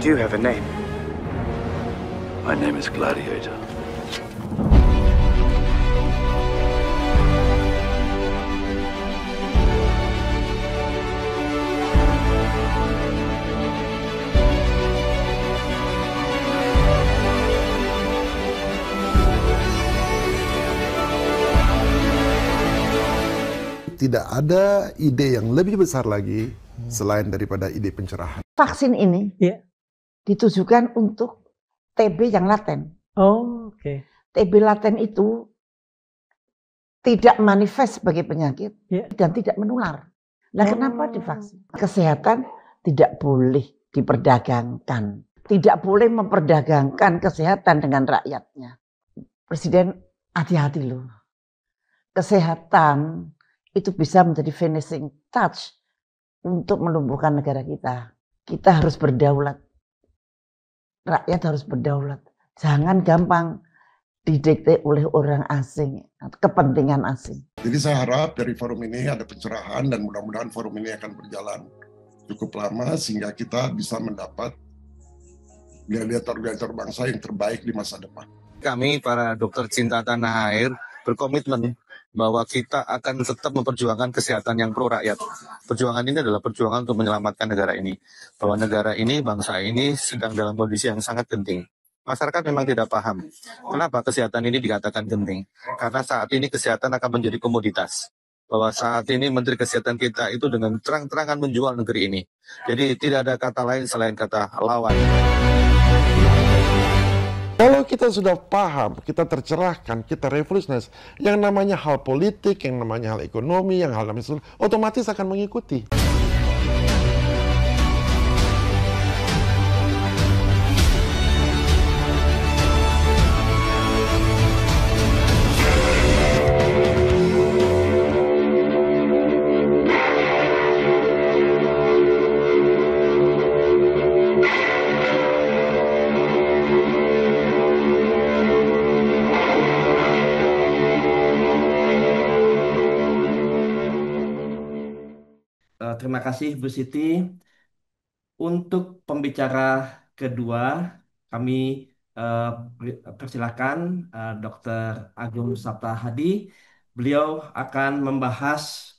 do have a name. My name is Gladiator. Tidak ada ide yang lebih besar lagi selain daripada ide pencerahan. Vaksin ini ditujukan untuk TB yang laten. Oh, oke. TB laten itu tidak manifest sebagai penyakit dan tidak menular. Nah, kenapa divaksin? Kesehatan tidak boleh diperdagangkan. Tidak boleh memperdagangkan kesehatan dengan rakyatnya. Presiden, hati-hati loh. Kesehatan itu bisa menjadi finishing touch untuk menumbuhkan negara kita. Kita harus berdaulat. Rakyat harus berdaulat. Jangan gampang didikte oleh orang asing, kepentingan asing. Jadi saya harap dari forum ini ada pencerahan dan mudah-mudahan forum ini akan berjalan cukup lama sehingga kita bisa mendapat gladiator-gladiator bangsa yang terbaik di masa depan. Kami para dokter cinta tanah air berkomitmen bahwa kita akan tetap memperjuangkan kesehatan yang pro rakyat. Perjuangan ini adalah perjuangan untuk menyelamatkan negara ini. Bahwa negara ini, bangsa ini sedang dalam kondisi yang sangat genting. Masyarakat memang tidak paham. Kenapa kesehatan ini dikatakan genting? Karena saat ini kesehatan akan menjadi komoditas. Bahwa saat ini Menteri Kesehatan kita itu dengan terang-terangan menjual negeri ini. Jadi tidak ada kata lain selain kata lawan. Kalau kita sudah paham, kita tercerahkan, kita revolusionis, yang namanya hal politik, yang namanya hal ekonomi, yang hal namanya otomatis akan mengikuti. Terima kasih Bu Siti. Untuk pembicara kedua, kami persilakan Dr. Agung Sabta Hadi. Beliau akan membahas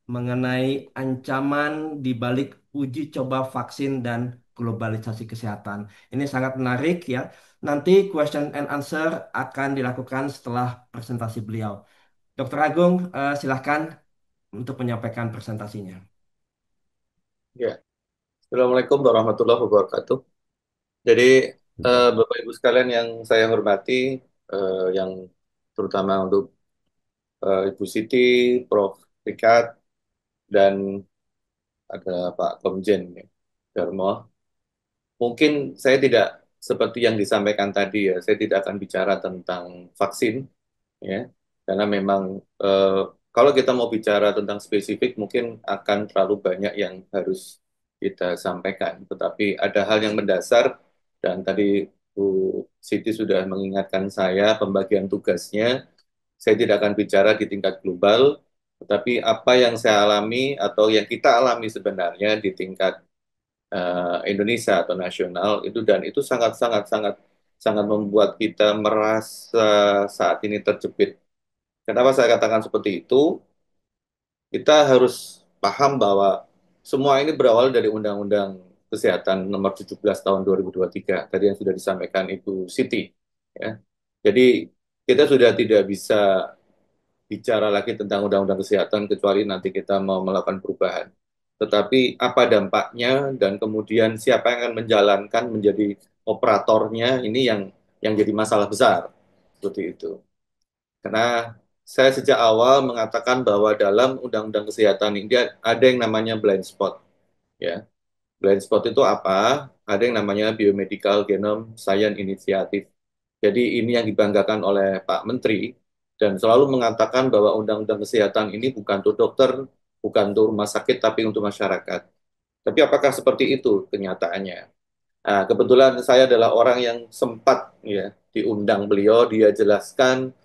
mengenai ancaman di balik uji coba vaksin dan globalisasi kesehatan. Ini sangat menarik ya. Nanti question and answer akan dilakukan setelah presentasi beliau. Dr. Agung, silakan untuk menyampaikan presentasinya. Ya, Assalamualaikum warahmatullahi wabarakatuh. Jadi Bapak Ibu sekalian yang saya hormati, yang terutama untuk Ibu Siti, Prof. Rikat, dan ada Pak Komjen Darmo. Mungkin saya tidak seperti yang disampaikan tadi ya, saya tidak akan bicara tentang vaksin, ya, karena memang kalau kita mau bicara tentang spesifik mungkin akan terlalu banyak yang harus kita sampaikan. Tetapi ada hal yang mendasar dan tadi Bu Siti sudah mengingatkan saya pembagian tugasnya. Saya tidak akan bicara di tingkat global, tetapi apa yang saya alami atau yang kita alami sebenarnya di tingkat Indonesia atau nasional itu, dan itu sangat membuat kita merasa saat ini terjepit. Kenapa saya katakan seperti itu? Kita harus paham bahwa semua ini berawal dari Undang-Undang Kesehatan Nomor 17 Tahun 2023, tadi yang sudah disampaikan Ibu Siti. Ya. Jadi kita sudah tidak bisa bicara lagi tentang Undang-Undang Kesehatan kecuali nanti kita mau melakukan perubahan. Tetapi apa dampaknya dan kemudian siapa yang akan menjalankan menjadi operatornya, ini yang jadi masalah besar. Seperti itu. Karena saya sejak awal mengatakan bahwa dalam Undang-Undang Kesehatan ini ada yang namanya blind spot. Ya. Blind spot itu apa? Ada yang namanya Biomedical Genome Science Initiative. Jadi ini yang dibanggakan oleh Pak Menteri dan selalu mengatakan bahwa Undang-Undang Kesehatan ini bukan untuk dokter, bukan untuk rumah sakit, tapi untuk masyarakat. Tapi apakah seperti itu kenyataannya? Nah, kebetulan saya adalah orang yang sempat ya diundang beliau, dia jelaskan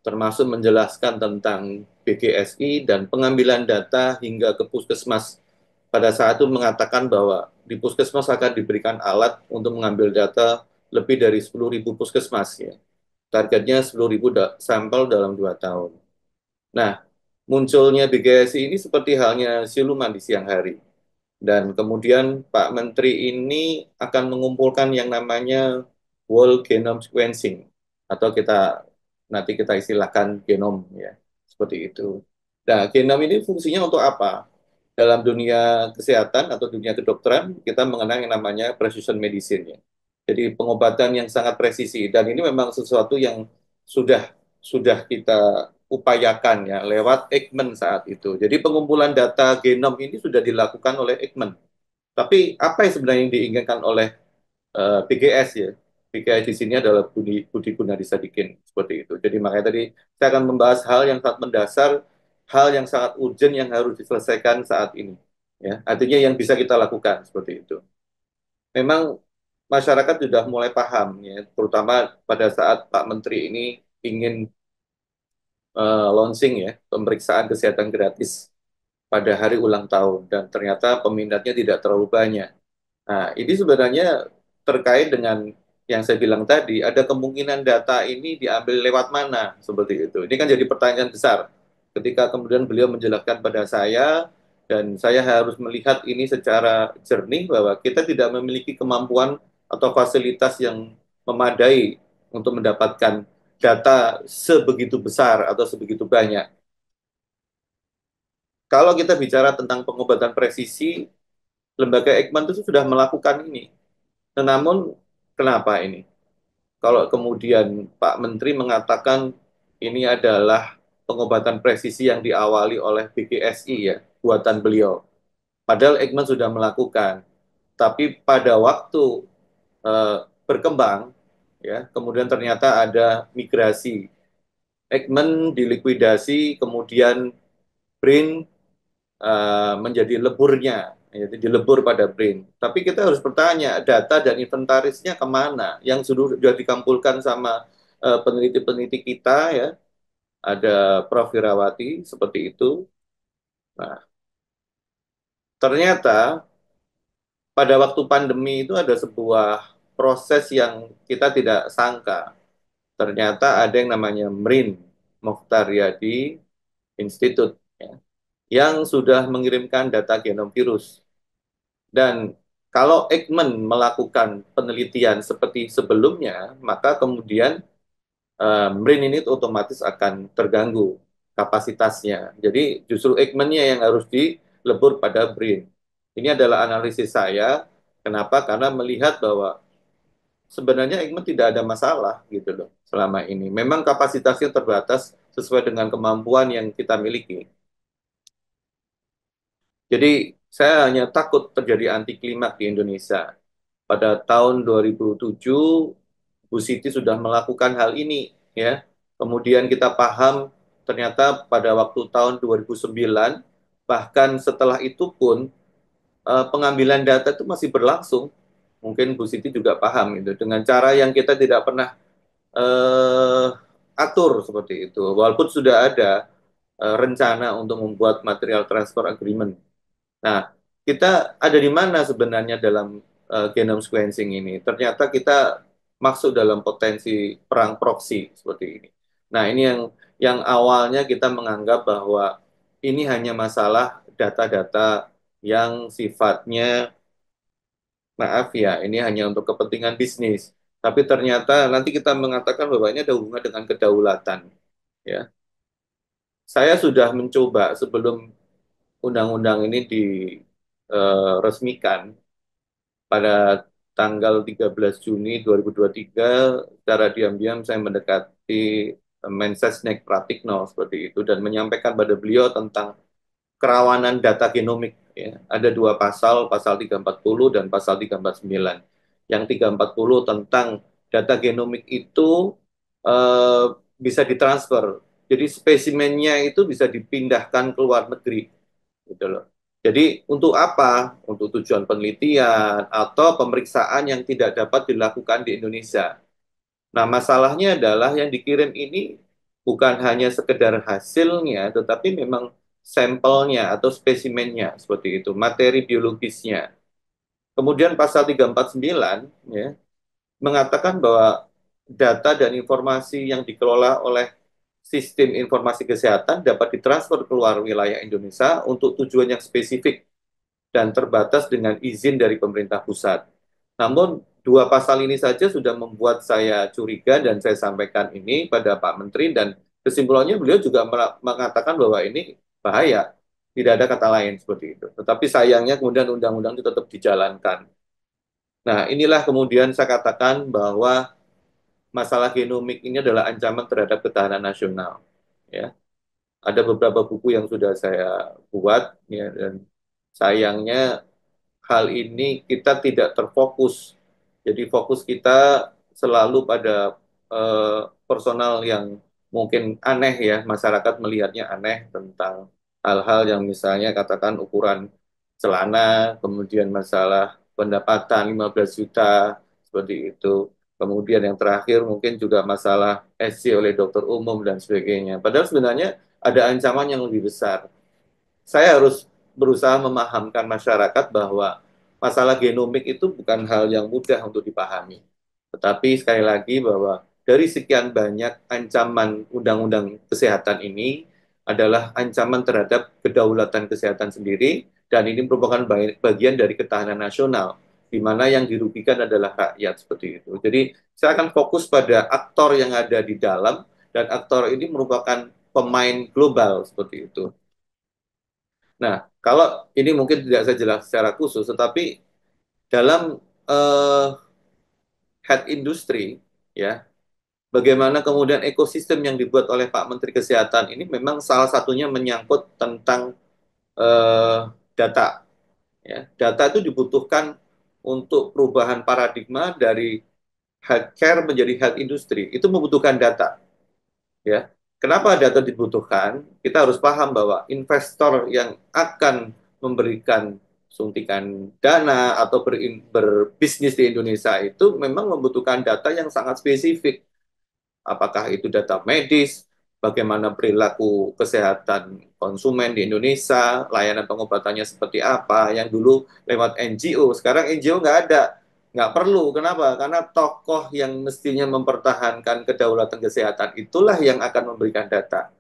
termasuk menjelaskan tentang BGSI dan pengambilan data hingga ke puskesmas. Pada saat itu mengatakan bahwa di puskesmas akan diberikan alat untuk mengambil data lebih dari 10.000 puskesmas ya. Targetnya 10.000 sampel dalam 2 tahun. Nah, munculnya BGSI ini seperti halnya siluman di siang hari. Dan kemudian Pak Menteri ini akan mengumpulkan yang namanya whole genome sequencing atau nanti kita istilahkan genom ya, seperti itu. Nah, genom ini fungsinya untuk apa? Dalam dunia kesehatan atau dunia kedokteran kita mengenal yang namanya precision medicine ya. Jadi pengobatan yang sangat presisi dan ini memang sesuatu yang sudah sudah kita upayakan ya lewat Eijkman saat itu. Jadi pengumpulan data genom ini sudah dilakukan oleh Eijkman. Tapi apa yang sebenarnya yang diinginkan oleh BGS ya? BGS di sini adalah Budi Gunadi Sadikin seperti itu. Jadi makanya tadi saya akan membahas hal yang sangat mendasar, hal yang sangat urgent yang harus diselesaikan saat ini. Ya, artinya yang bisa kita lakukan seperti itu. Memang masyarakat sudah mulai paham ya, terutama pada saat Pak Menteri ini ingin launching ya pemeriksaan kesehatan gratis pada hari ulang tahun dan ternyata peminatnya tidak terlalu banyak. Nah, ini sebenarnya terkait dengan yang saya bilang tadi, ada kemungkinan data ini diambil lewat mana seperti itu. Ini kan jadi pertanyaan besar. Ketika kemudian beliau menjelaskan pada saya dan saya harus melihat ini secara jernih bahwa kita tidak memiliki kemampuan atau fasilitas yang memadai untuk mendapatkan data sebegitu besar atau sebegitu banyak. Kalau kita bicara tentang pengobatan presisi, lembaga Eijkman itu sudah melakukan ini. Namun, kenapa ini? Kalau kemudian Pak Menteri mengatakan ini adalah pengobatan presisi yang diawali oleh BGSI ya, buatan beliau. Padahal Eijkman sudah melakukan. Tapi pada waktu berkembang, ya, kemudian ternyata ada migrasi. Eijkman dilikuidasi, kemudian BRIN menjadi leburnya, yaitu dilebur pada BRIN. Tapi kita harus bertanya, data dan inventarisnya kemana? Yang sudah dikumpulkan sama peneliti-peneliti kita, ya, ada Prof. Wirawati, seperti itu. Nah, ternyata pada waktu pandemi itu ada sebuah proses yang kita tidak sangka. Ternyata ada yang namanya MRIN, Mokhtar Yadi Institute, ya, yang sudah mengirimkan data genom virus. Dan kalau Eijkman melakukan penelitian seperti sebelumnya, maka kemudian BRIN ini otomatis akan terganggu kapasitasnya. Jadi justru Eijkman-nya yang harus dilebur pada BRIN. Ini adalah analisis saya. Kenapa? Karena melihat bahwa sebenarnya Eijkman tidak ada masalah gitu loh selama ini. Memang kapasitasnya terbatas sesuai dengan kemampuan yang kita miliki. Jadi saya hanya takut terjadi anti klimaks di Indonesia. Pada tahun 2007, Bu Siti sudah melakukan hal ini, ya. Kemudian kita paham ternyata pada waktu tahun 2009, bahkan setelah itu pun pengambilan data itu masih berlangsung. Mungkin Bu Siti juga paham itu dengan cara yang kita tidak pernah atur seperti itu. Walaupun sudah ada rencana untuk membuat material transfer agreement. Nah, kita ada di mana sebenarnya dalam genome sequencing ini? Ternyata kita masuk dalam potensi perang proksi seperti ini. Nah, ini yang awalnya kita menganggap bahwa ini hanya masalah data-data yang sifatnya, maaf ya, ini hanya untuk kepentingan bisnis. Tapi ternyata nanti kita mengatakan bahwa ini ada hubungan dengan kedaulatan. Ya, saya sudah mencoba sebelum undang-undang ini diresmikan pada tanggal 13 Juni 2023 secara diam-diam saya mendekati Mensesnek Pratikno seperti itu dan menyampaikan pada beliau tentang kerawanan data genomik ya. Ada dua pasal, pasal 340 dan pasal 349. Yang 340 tentang data genomik itu eh, bisa ditransfer. Jadi spesimennya itu bisa dipindahkan ke luar negeri gitu loh. Jadi untuk apa? Untuk tujuan penelitian atau pemeriksaan yang tidak dapat dilakukan di Indonesia. Nah, masalahnya adalah yang dikirim ini bukan hanya sekedar hasilnya, tetapi memang sampelnya atau spesimennya seperti itu, materi biologisnya. Kemudian pasal 349 ya, mengatakan bahwa data dan informasi yang dikelola oleh sistem informasi kesehatan dapat ditransfer keluar wilayah Indonesia untuk tujuan yang spesifik dan terbatas dengan izin dari pemerintah pusat. Namun, dua pasal ini saja sudah membuat saya curiga dan saya sampaikan ini pada Pak Menteri dan kesimpulannya beliau juga mengatakan bahwa ini bahaya. Tidak ada kata lain seperti itu. Tetapi sayangnya kemudian undang-undang itu tetap dijalankan. Nah, inilah kemudian saya katakan bahwa masalah genomik ini adalah ancaman terhadap ketahanan nasional. Ya, ada beberapa buku yang sudah saya buat, ya, dan sayangnya hal ini kita tidak terfokus. Jadi fokus kita selalu pada personal yang mungkin aneh ya, masyarakat melihatnya aneh tentang hal-hal yang misalnya katakan ukuran celana, kemudian masalah pendapatan 15 juta, seperti itu. Kemudian yang terakhir mungkin juga masalah SC oleh dokter umum dan sebagainya. Padahal sebenarnya ada ancaman yang lebih besar. Saya harus berusaha memahamkan masyarakat bahwa masalah genomik itu bukan hal yang mudah untuk dipahami. Tetapi sekali lagi bahwa dari sekian banyak ancaman undang-undang kesehatan ini adalah ancaman terhadap kedaulatan kesehatan sendiri dan ini merupakan bagian dari ketahanan nasional di mana yang dirugikan adalah rakyat seperti itu. Jadi saya akan fokus pada aktor yang ada di dalam dan aktor ini merupakan pemain global seperti itu. Nah, kalau ini mungkin tidak saya jelas secara khusus, tetapi dalam head industry, ya, bagaimana kemudian ekosistem yang dibuat oleh Pak Menteri Kesehatan ini memang salah satunya menyangkut tentang eh, data. Ya. Data itu dibutuhkan untuk perubahan paradigma dari healthcare menjadi health industry. Itu membutuhkan data. Ya. Kenapa data dibutuhkan? Kita harus paham bahwa investor yang akan memberikan suntikan dana atau berbisnis di Indonesia itu memang membutuhkan data yang sangat spesifik. Apakah itu data medis, bagaimana perilaku kesehatan konsumen di Indonesia, layanan pengobatannya seperti apa, yang dulu lewat NGO, sekarang NGO nggak ada. Nggak perlu, kenapa? Karena tokoh yang mestinya mempertahankan kedaulatan kesehatan itulah yang akan memberikan data.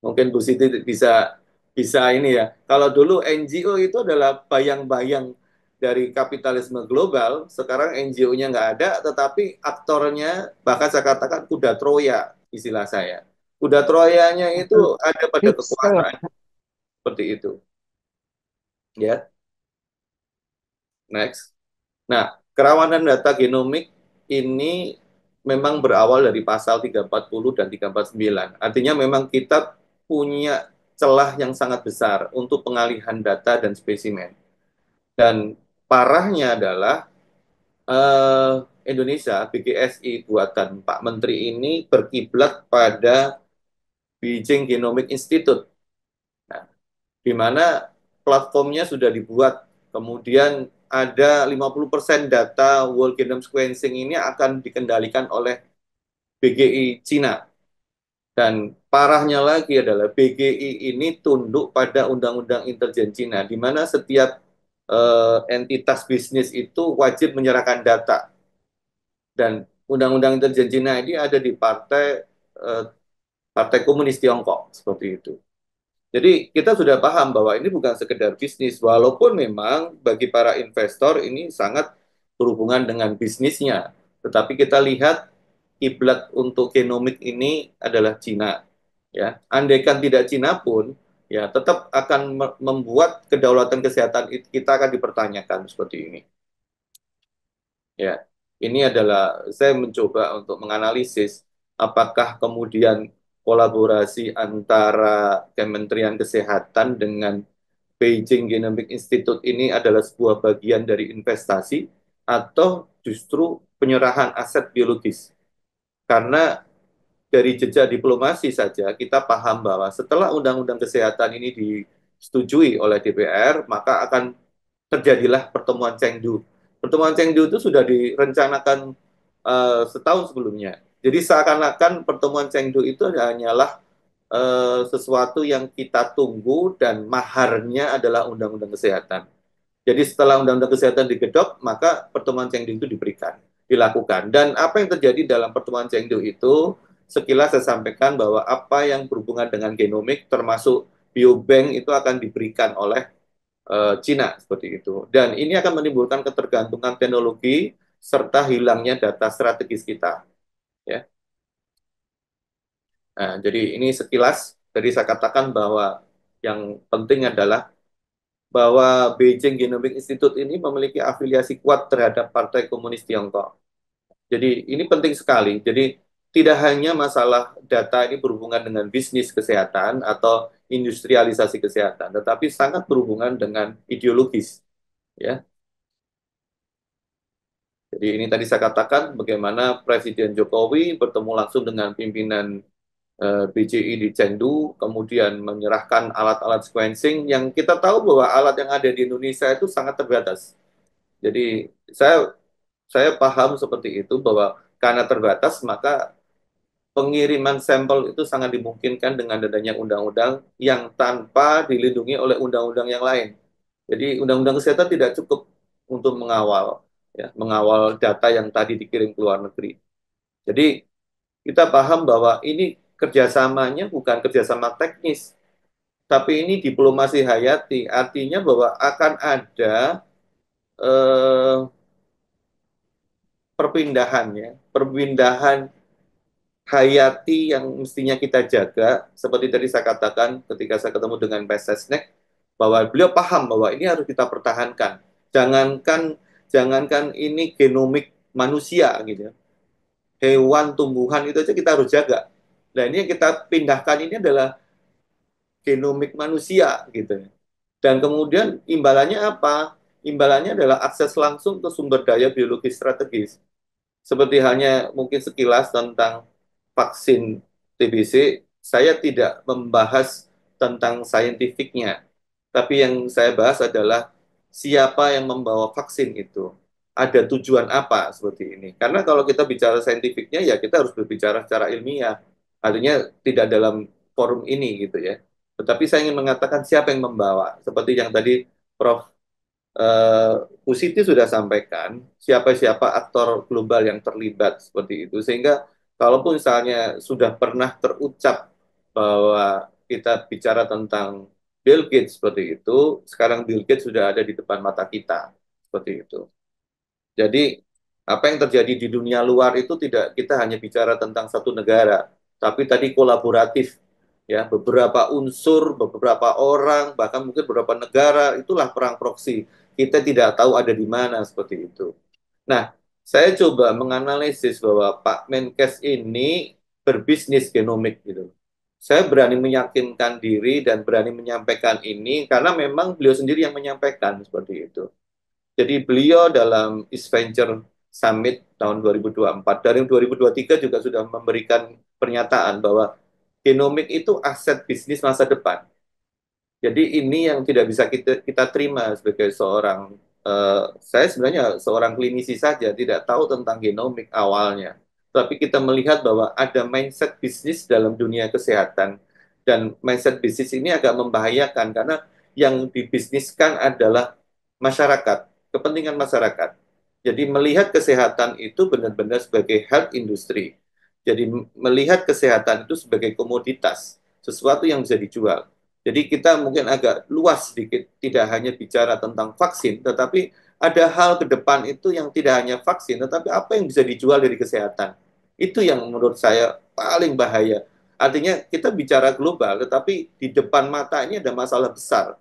Mungkin Bu Siti bisa bisa ini ya. Kalau dulu NGO itu adalah bayang-bayang dari kapitalisme global, sekarang NGO-nya nggak ada, tetapi aktornya bahkan saya katakan kuda Troya istilah saya. Kuda Troyanya itu Betul. ada pada Betul. kekuasaan seperti itu. Ya, next. Nah, kerawanan data genomik ini memang berawal dari pasal 340 dan 349. Artinya memang kita punya celah yang sangat besar untuk pengalihan data dan spesimen. Dan parahnya adalah Indonesia, BGSI buatan Pak Menteri ini berkiblat pada Beijing Genomic Institute. Nah, di mana platformnya sudah dibuat, kemudian ada 50% data whole genome sequencing ini akan dikendalikan oleh BGI Cina. Dan parahnya lagi adalah BGI ini tunduk pada Undang-Undang Intelijen Cina, di mana setiap entitas bisnis itu wajib menyerahkan data. Dan Undang-Undang Intelijen Cina ini ada di eh, Partai Komunis Tiongkok, seperti itu. Jadi kita sudah paham bahwa ini bukan sekedar bisnis, walaupun memang bagi para investor ini sangat berhubungan dengan bisnisnya. Tetapi kita lihat kiblat untuk genomik ini adalah Cina. Ya, andaikan tidak Cina pun, ya tetap akan membuat kedaulatan kesehatan kita akan dipertanyakan seperti ini. Ya, ini adalah saya mencoba untuk menganalisis apakah kemudian kolaborasi antara Kementerian Kesehatan dengan Beijing Genomic Institute ini adalah sebuah bagian dari investasi atau justru penyerahan aset biologis. Karena dari jejak diplomasi saja kita paham bahwa setelah Undang-Undang Kesehatan ini disetujui oleh DPR, maka akan terjadilah pertemuan Chengdu. Pertemuan Chengdu itu sudah direncanakan setahun sebelumnya. Jadi seakan-akan pertemuan Chengdu itu hanyalah sesuatu yang kita tunggu dan maharnya adalah Undang-Undang Kesehatan. Jadi setelah Undang-Undang Kesehatan digedok, maka pertemuan Chengdu itu dilakukan. Dan apa yang terjadi dalam pertemuan Chengdu itu, sekilas saya sampaikan bahwa apa yang berhubungan dengan genomik, termasuk biobank itu akan diberikan oleh Cina seperti itu. Dan ini akan menimbulkan ketergantungan teknologi serta hilangnya data strategis kita. Ya. Nah, jadi ini sekilas. Tadi saya katakan bahwa yang penting adalah bahwa Beijing Genomic Institute ini memiliki afiliasi kuat terhadap Partai Komunis Tiongkok. Jadi ini penting sekali. Jadi tidak hanya masalah data ini berhubungan dengan bisnis kesehatan atau industrialisasi kesehatan, tetapi sangat berhubungan dengan ideologis. Ya. Jadi ini tadi saya katakan bagaimana Presiden Jokowi bertemu langsung dengan pimpinan BCI di Chengdu, kemudian menyerahkan alat-alat sequencing yang kita tahu bahwa alat yang ada di Indonesia itu sangat terbatas. Jadi saya paham seperti itu bahwa karena terbatas maka pengiriman sampel itu sangat dimungkinkan dengan adanya undang-undang yang tanpa dilindungi oleh undang-undang yang lain. Jadi undang-undang kesehatan tidak cukup untuk mengawal mengawal data yang tadi dikirim ke luar negeri. Jadi kita paham bahwa ini kerjasamanya bukan kerjasama teknis, tapi ini diplomasi hayati. Artinya bahwa akan ada eh, perpindahan hayati yang mestinya kita jaga. Seperti tadi saya katakan ketika saya ketemu dengan Pak Sesnek, bahwa beliau paham bahwa ini harus kita pertahankan. Jangankan jangankan ini genomik manusia gitu ya. Hewan, tumbuhan itu aja kita harus jaga. Nah, ini yang kita pindahkan ini adalah genomik manusia gitu. Dan kemudian imbalannya apa? Imbalannya adalah akses langsung ke sumber daya biologi strategis. Seperti hanya mungkin sekilas tentang vaksin TBC, saya tidak membahas tentang saintifiknya. Tapi yang saya bahas adalah siapa yang membawa vaksin itu. Ada tujuan apa seperti ini. Karena kalau kita bicara saintifiknya, ya kita harus berbicara secara ilmiah. Artinya tidak dalam forum ini gitu ya. Tetapi saya ingin mengatakan siapa yang membawa. Seperti yang tadi Prof. Bu Siti sudah sampaikan siapa-siapa aktor global yang terlibat seperti itu. Sehingga kalaupun misalnya sudah pernah terucap bahwa kita bicara tentang Bill Gates seperti itu, sekarang Bill Gates sudah ada di depan mata kita seperti itu. Jadi apa yang terjadi di dunia luar itu tidak kita hanya bicara tentang satu negara, tapi tadi kolaboratif ya, beberapa unsur, beberapa orang, bahkan mungkin beberapa negara, itulah perang proksi. Kita tidak tahu ada di mana seperti itu. Nah, saya coba menganalisis bahwa Pak Menkes ini berbisnis genomik gitu. Saya berani meyakinkan diri dan berani menyampaikan ini karena memang beliau sendiri yang menyampaikan seperti itu. Jadi beliau dalam East Venture Summit tahun 2024, dari 2023 juga sudah memberikan pernyataan bahwa genomik itu aset bisnis masa depan. Jadi ini yang tidak bisa kita terima sebagai seorang, saya sebenarnya seorang klinisi saja, tidak tahu tentang genomik awalnya. Tapi kita melihat bahwa ada mindset bisnis dalam dunia kesehatan. Dan mindset bisnis ini agak membahayakan karena yang dibisniskan adalah masyarakat, kepentingan masyarakat. Jadi melihat kesehatan itu benar-benar sebagai health industry. Jadi melihat kesehatan itu sebagai komoditas, sesuatu yang bisa dijual. Jadi kita mungkin agak luas sedikit, tidak hanya bicara tentang vaksin, tetapi ada hal ke depan itu yang tidak hanya vaksin, tetapi apa yang bisa dijual dari kesehatan. Itu yang menurut saya paling bahaya. Artinya kita bicara global, tetapi di depan mata ini ada masalah besar.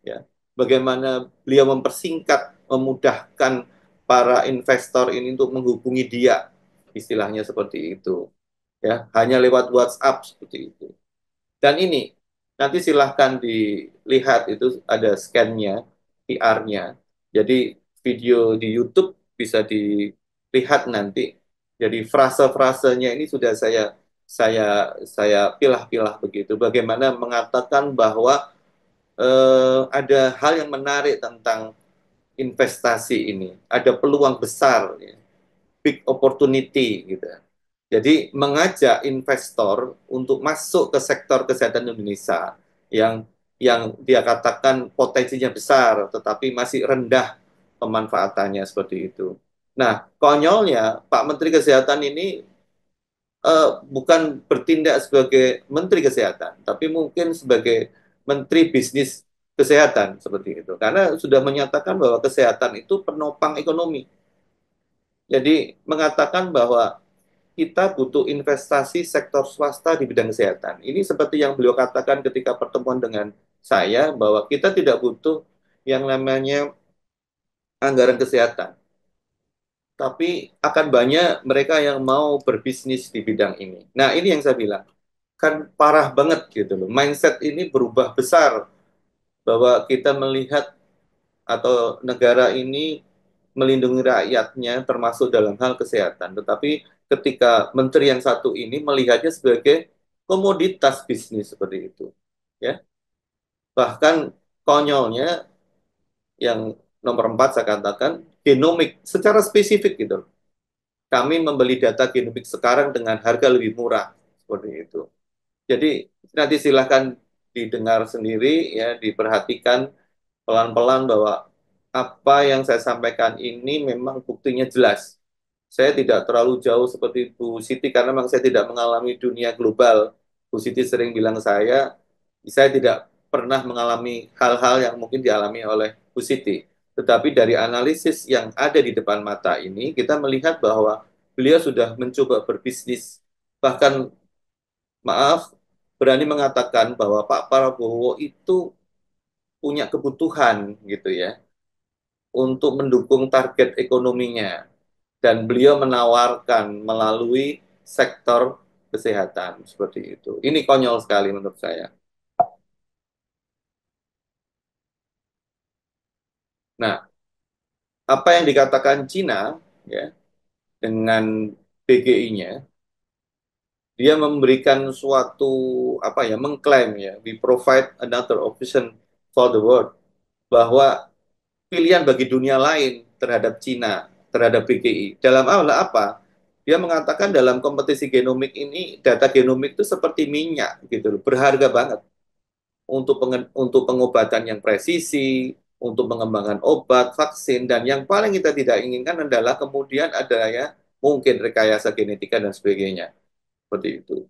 Ya, bagaimana beliau mempersingkat, memudahkan para investor ini untuk menghubungi dia, istilahnya seperti itu. Ya, hanya lewat WhatsApp seperti itu. Dan ini nanti silahkan dilihat itu ada scan-nya, QR-nya. Jadi video di YouTube bisa dilihat nanti. Jadi frase-frasenya ini sudah saya pilah-pilah begitu. Bagaimana mengatakan bahwa ada hal yang menarik tentang investasi ini, ada peluang besar, ya, big opportunity gitu. Jadi mengajak investor untuk masuk ke sektor kesehatan Indonesia yang yang dia katakan potensinya besar, tetapi masih rendah pemanfaatannya seperti itu. Nah, konyolnya Pak Menteri Kesehatan ini bukan bertindak sebagai Menteri Kesehatan, tapi mungkin sebagai Menteri Bisnis Kesehatan seperti itu. Karena sudah menyatakan bahwa kesehatan itu penopang ekonomi. Jadi mengatakan bahwa kita butuh investasi sektor swasta di bidang kesehatan. Ini seperti yang beliau katakan ketika pertemuan dengan saya, bahwa kita tidak butuh yang namanya anggaran kesehatan. Tapi akan banyak mereka yang mau berbisnis di bidang ini. Nah, ini yang saya bilang. Kan parah banget gitu loh. Mindset ini berubah besar, bahwa kita melihat atau negara ini melindungi rakyatnya termasuk dalam hal kesehatan. Tetapi ketika menteri yang satu ini melihatnya sebagai komoditas bisnis seperti itu. Ya. Bahkan konyolnya yang nomor 4 saya katakan genomik secara spesifik gitu. Kami membeli data genomik sekarang dengan harga lebih murah seperti itu. Jadi nanti silahkan didengar sendiri ya, diperhatikan pelan-pelan bahwa apa yang saya sampaikan ini memang buktinya jelas. Saya tidak terlalu jauh seperti Bu Siti karena memang saya tidak mengalami dunia global. Bu Siti sering bilang saya tidak pernah mengalami hal-hal yang mungkin dialami oleh Bu Siti. Tetapi dari analisis yang ada di depan mata ini, kita melihat bahwa beliau sudah mencoba berbisnis. Bahkan, maaf, berani mengatakan bahwa Pak Prabowo itu punya kebutuhan gitu ya untuk mendukung target ekonominya, dan beliau menawarkan melalui sektor kesehatan seperti itu. Ini konyol sekali menurut saya. Nah, apa yang dikatakan Cina ya dengan PGI-nya, dia memberikan suatu apa ya, mengklaim ya, we provide another option for the world, bahwa pilihan bagi dunia lain terhadap Cina, terhadap PGI. Dalam hal apa? Dia mengatakan dalam kompetisi genomik ini, data genomik itu seperti minyak gitu loh, berharga banget untuk pengobatan yang presisi, untuk pengembangan obat, vaksin, dan yang paling kita tidak inginkan adalah kemudian ada ya mungkin rekayasa genetika dan sebagainya. Seperti itu.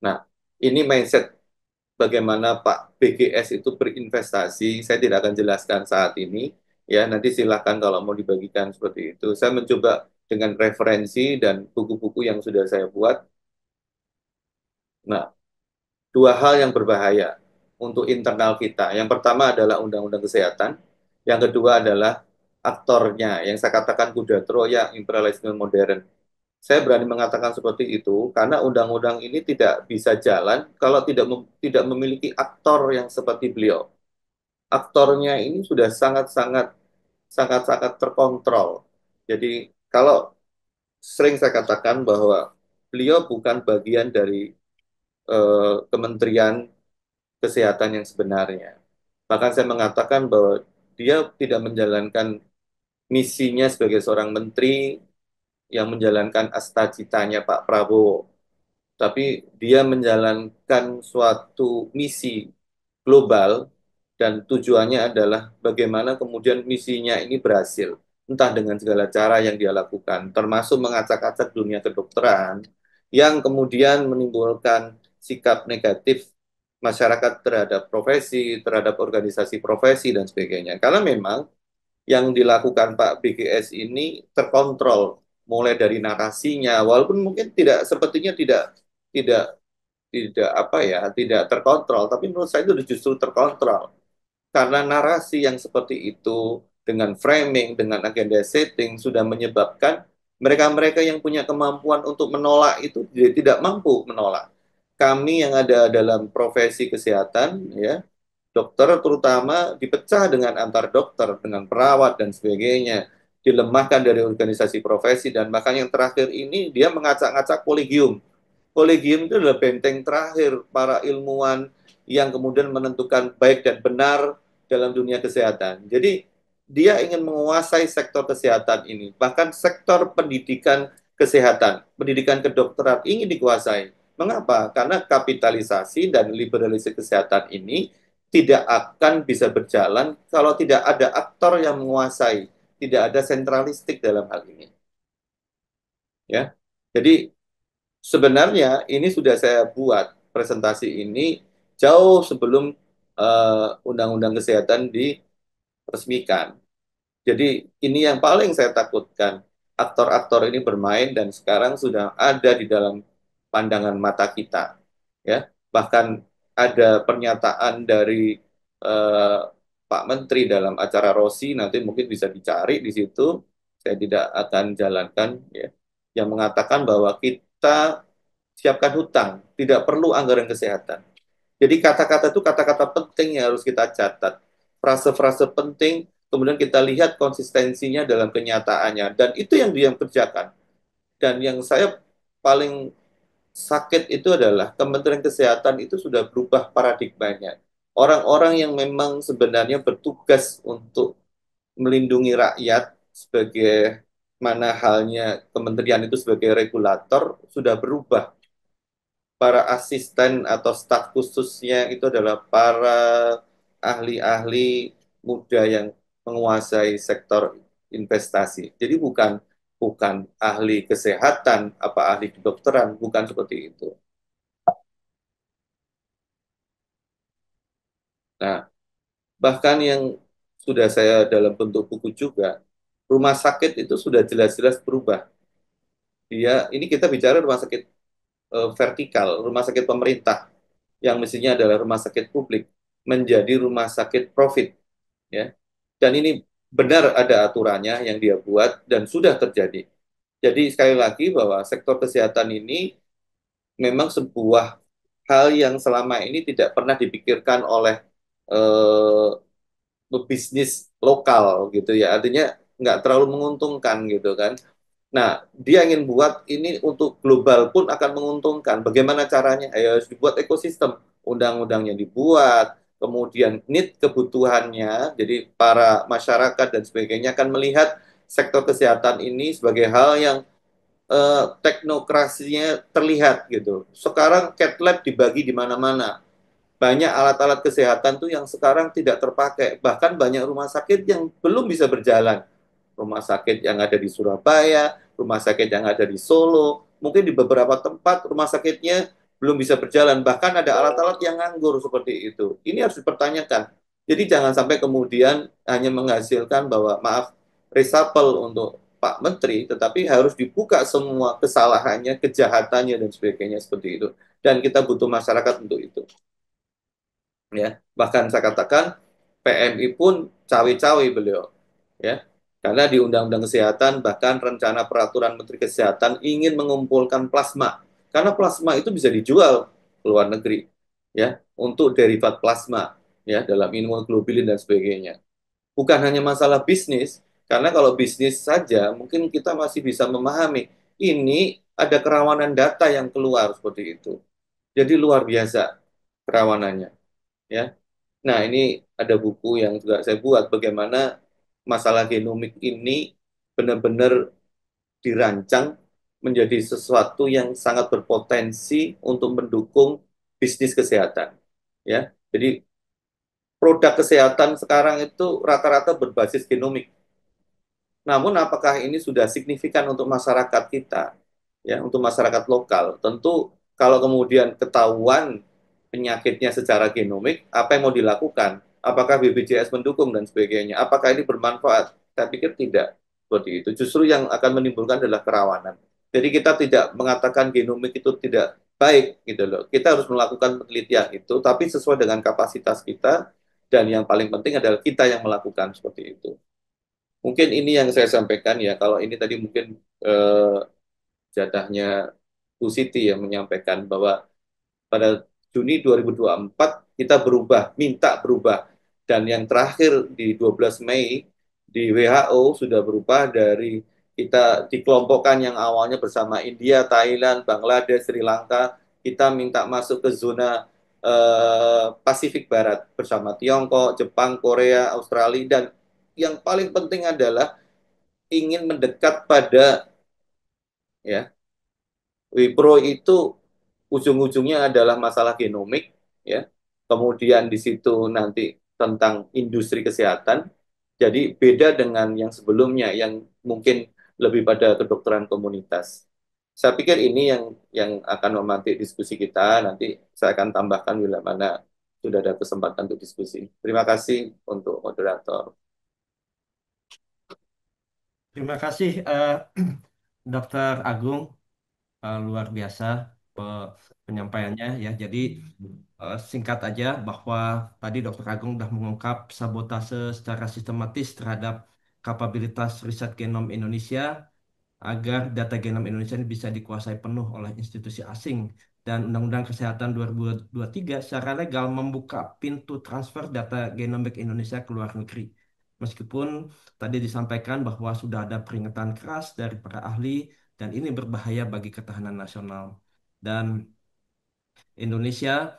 Nah, ini mindset bagaimana Pak BGS itu berinvestasi, saya tidak akan jelaskan saat ini. Ya, nanti silahkan kalau mau dibagikan seperti itu. Saya mencoba dengan referensi dan buku-buku yang sudah saya buat. Nah, dua hal yang berbahaya untuk internal kita. Yang pertama adalah undang-undang kesehatan. Yang kedua adalah aktornya, yang saya katakan kuda Troya imperialisme modern. Saya berani mengatakan seperti itu karena undang-undang ini tidak bisa jalan kalau tidak memiliki aktor yang seperti beliau. Aktornya ini sudah sangat-sangat terkontrol. Jadi kalau sering saya katakan bahwa beliau bukan bagian dari Kementerian Kesehatan yang sebenarnya. Bahkan saya mengatakan bahwa dia tidak menjalankan misinya sebagai seorang menteri yang menjalankan astagitanya Pak Prabowo, tapi dia menjalankan suatu misi global, dan tujuannya adalah bagaimana kemudian misinya ini berhasil, entah dengan segala cara yang dia lakukan, termasuk mengacak-acak dunia kedokteran, yang kemudian menimbulkan sikap negatif masyarakat terhadap profesi, terhadap organisasi profesi, dan sebagainya. Karena memang yang dilakukan Pak BGS ini terkontrol, mulai dari narasinya, walaupun mungkin tidak sepertinya tidak tidak apa ya, tidak terkontrol, tapi menurut saya itu justru terkontrol karena narasi yang seperti itu dengan framing, dengan agenda setting sudah menyebabkan mereka-mereka yang punya kemampuan untuk menolak itu tidak mampu menolak. Kami yang ada dalam profesi kesehatan ya, dokter terutama dipecah dengan antar dokter, dengan perawat dan sebagainya, dilemahkan dari organisasi profesi, dan bahkan yang terakhir ini dia mengacak-acak kolegium. Kolegium itu adalah benteng terakhir para ilmuwan yang kemudian menentukan baik dan benar dalam dunia kesehatan. Jadi dia ingin menguasai sektor kesehatan ini, bahkan sektor pendidikan kesehatan, pendidikan kedokteran ingin dikuasai. Mengapa? Karena kapitalisasi dan liberalisasi kesehatan ini tidak akan bisa berjalan kalau tidak ada aktor yang menguasai, tidak ada sentralistik dalam hal ini. Ya, jadi sebenarnya ini sudah saya buat presentasi ini jauh sebelum Undang-Undang Kesehatan diresmikan. Jadi ini yang paling saya takutkan. Aktor-aktor ini bermain dan sekarang sudah ada di dalam pandangan mata kita. Ya, bahkan ada pernyataan dari eh, Pak Menteri dalam acara Rossi, nanti mungkin bisa dicari di situ. Saya tidak akan jalankan, ya, yang mengatakan bahwa kita siapkan hutang, tidak perlu anggaran kesehatan. Jadi kata-kata itu kata-kata penting yang harus kita catat. Frase-frase penting, kemudian kita lihat konsistensinya dalam kenyataannya. Dan itu yang dia kerjakan. Dan yang saya paling sakit itu adalah Kementerian Kesehatan itu sudah berubah paradigmanya. Orang-orang yang memang sebenarnya bertugas untuk melindungi rakyat sebagai mana halnya kementerian itu sebagai regulator sudah berubah. Para asisten atau staf khususnya itu adalah para ahli-ahli muda yang menguasai sektor investasi. Jadi bukan bukan ahli kesehatan, apa ahli kedokteran, bukan seperti itu. Nah, bahkan yang sudah saya dalam bentuk buku juga, rumah sakit itu sudah jelas-jelas berubah. Ini kita bicara rumah sakit vertikal, rumah sakit pemerintah yang mestinya adalah rumah sakit publik menjadi rumah sakit profit, ya. Dan ini benar ada aturannya yang dia buat dan sudah terjadi. Jadi sekali lagi bahwa sektor kesehatan ini memang sebuah hal yang selama ini tidak pernah dipikirkan oleh bisnis lokal gitu ya. Artinya nggak terlalu menguntungkan gitu kan. Nah, dia ingin buat ini untuk global pun akan menguntungkan. Bagaimana caranya? Ayo harus dibuat ekosistem. Undang-undangnya dibuat, kemudian need kebutuhannya, jadi para masyarakat dan sebagainya akan melihat sektor kesehatan ini sebagai hal yang teknokrasinya terlihat gitu. Sekarang cat lab dibagi di mana-mana. Banyak alat-alat kesehatan tuh yang sekarang tidak terpakai. Bahkan banyak rumah sakit yang belum bisa berjalan. Rumah sakit yang ada di Surabaya, rumah sakit yang ada di Solo, mungkin di beberapa tempat rumah sakitnya belum bisa berjalan. Bahkan ada alat-alat yang nganggur seperti itu. Ini harus dipertanyakan. Jadi jangan sampai kemudian hanya menghasilkan bahwa maaf reshuffle untuk Pak Menteri, tetapi harus dibuka semua kesalahannya, kejahatannya dan sebagainya seperti itu. Dan kita butuh masyarakat untuk itu. Ya, bahkan saya katakan PMI pun cawe-cawe beliau, ya, karena di Undang-Undang Kesehatan bahkan rencana peraturan Menteri Kesehatan ingin mengumpulkan plasma karena plasma itu bisa dijual ke luar negeri, ya, untuk derivat plasma, ya, dalam imunoglobulin dan sebagainya. Bukan hanya masalah bisnis, karena kalau bisnis saja mungkin kita masih bisa memahami ini ada kerawanan data yang keluar seperti itu, jadi luar biasa kerawanannya, ya. Nah, ini ada buku yang juga saya buat bagaimana masalah genomik ini benar-benar dirancang menjadi sesuatu yang sangat berpotensi untuk mendukung bisnis kesehatan. Ya, jadi produk kesehatan sekarang itu rata-rata berbasis genomik. Namun apakah ini sudah signifikan untuk masyarakat kita, ya, untuk masyarakat lokal? Tentu kalau kemudian ketahuan penyakitnya secara genomik, apa yang mau dilakukan? Apakah BPJS mendukung dan sebagainya? Apakah ini bermanfaat? Saya pikir tidak seperti itu. Justru yang akan menimbulkan adalah kerawanan. Jadi kita tidak mengatakan genomik itu tidak baik gitu loh. Kita harus melakukan penelitian itu, tapi sesuai dengan kapasitas kita dan yang paling penting adalah kita yang melakukan seperti itu. Mungkin ini yang saya sampaikan ya. Kalau ini tadi mungkin eh, jatahnya Bu Siti yang menyampaikan bahwa pada Juni 2024 kita berubah, minta berubah. Dan yang terakhir di 12 Mei di WHO sudah berubah dari kita dikelompokkan yang awalnya bersama India, Thailand, Bangladesh, Sri Lanka, kita minta masuk ke zona Pasifik Barat bersama Tiongkok, Jepang, Korea, Australia, dan yang paling penting adalah ingin mendekat pada, ya, Wipro itu ujung-ujungnya adalah masalah genomik, ya. kemudian di situ nanti tentang industri kesehatan. Jadi beda dengan yang sebelumnya yang mungkin lebih pada kedokteran komunitas. Saya pikir ini yang akan memantik diskusi kita. Nanti saya akan tambahkan bila mana sudah ada kesempatan untuk diskusi. Terima kasih untuk moderator. Terima kasih Dokter Agung. Luar biasa penyampaiannya ya. Jadi singkat aja bahwa tadi Dr. Agung sudah mengungkap sabotase secara sistematis terhadap kapabilitas riset genom Indonesia agar data genom Indonesia ini bisa dikuasai penuh oleh institusi asing, dan Undang-Undang Kesehatan 2023 secara legal membuka pintu transfer data genomik Indonesia ke luar negeri. Meskipun tadi disampaikan bahwa sudah ada peringatan keras dari para ahli dan ini berbahaya bagi ketahanan nasional. Dan Indonesia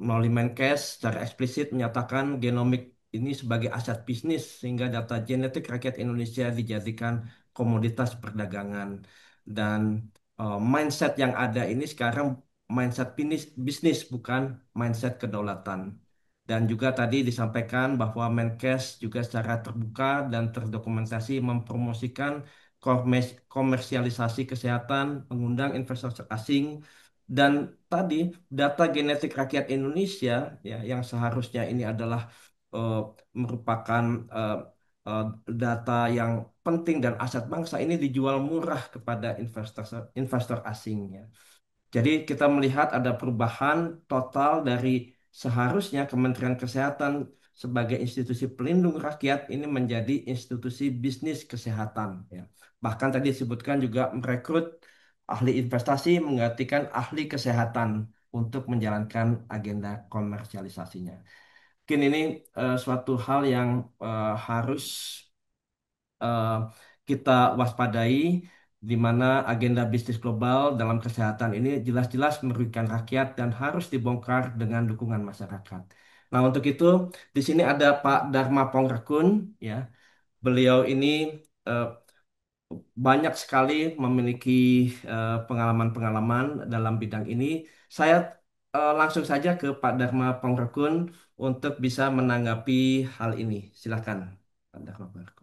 melalui Menkes secara eksplisit menyatakan genomik ini sebagai aset bisnis sehingga data genetik rakyat Indonesia dijadikan komoditas perdagangan. Dan mindset yang ada ini sekarang mindset bisnis, bukan mindset kedaulatan. Dan juga tadi disampaikan bahwa Menkes juga secara terbuka dan terdokumentasi mempromosikan komersialisasi kesehatan, mengundang investor asing, dan tadi data genetik rakyat Indonesia ya yang seharusnya ini adalah eh, merupakan eh, eh, data yang penting dan aset bangsa ini dijual murah kepada investor investor asing ya. Jadi kita melihat ada perubahan total dari seharusnya Kementerian Kesehatan sebagai institusi pelindung rakyat ini menjadi institusi bisnis kesehatan ya. Bahkan tadi disebutkan juga merekrut ahli investasi menggantikan ahli kesehatan untuk menjalankan agenda komersialisasinya. Mungkin ini suatu hal yang harus eh, kita waspadai, di mana agenda bisnis global dalam kesehatan ini jelas-jelas merugikan rakyat dan harus dibongkar dengan dukungan masyarakat. Nah, untuk itu di sini ada Pak Dharma Pongrekun, ya. Beliau ini eh, banyak sekali memiliki pengalaman-pengalaman dalam bidang ini. Saya langsung saja ke Pak Dharma Pongrekun untuk bisa menanggapi hal ini. Silakan, Pak Dharma Pongrekun.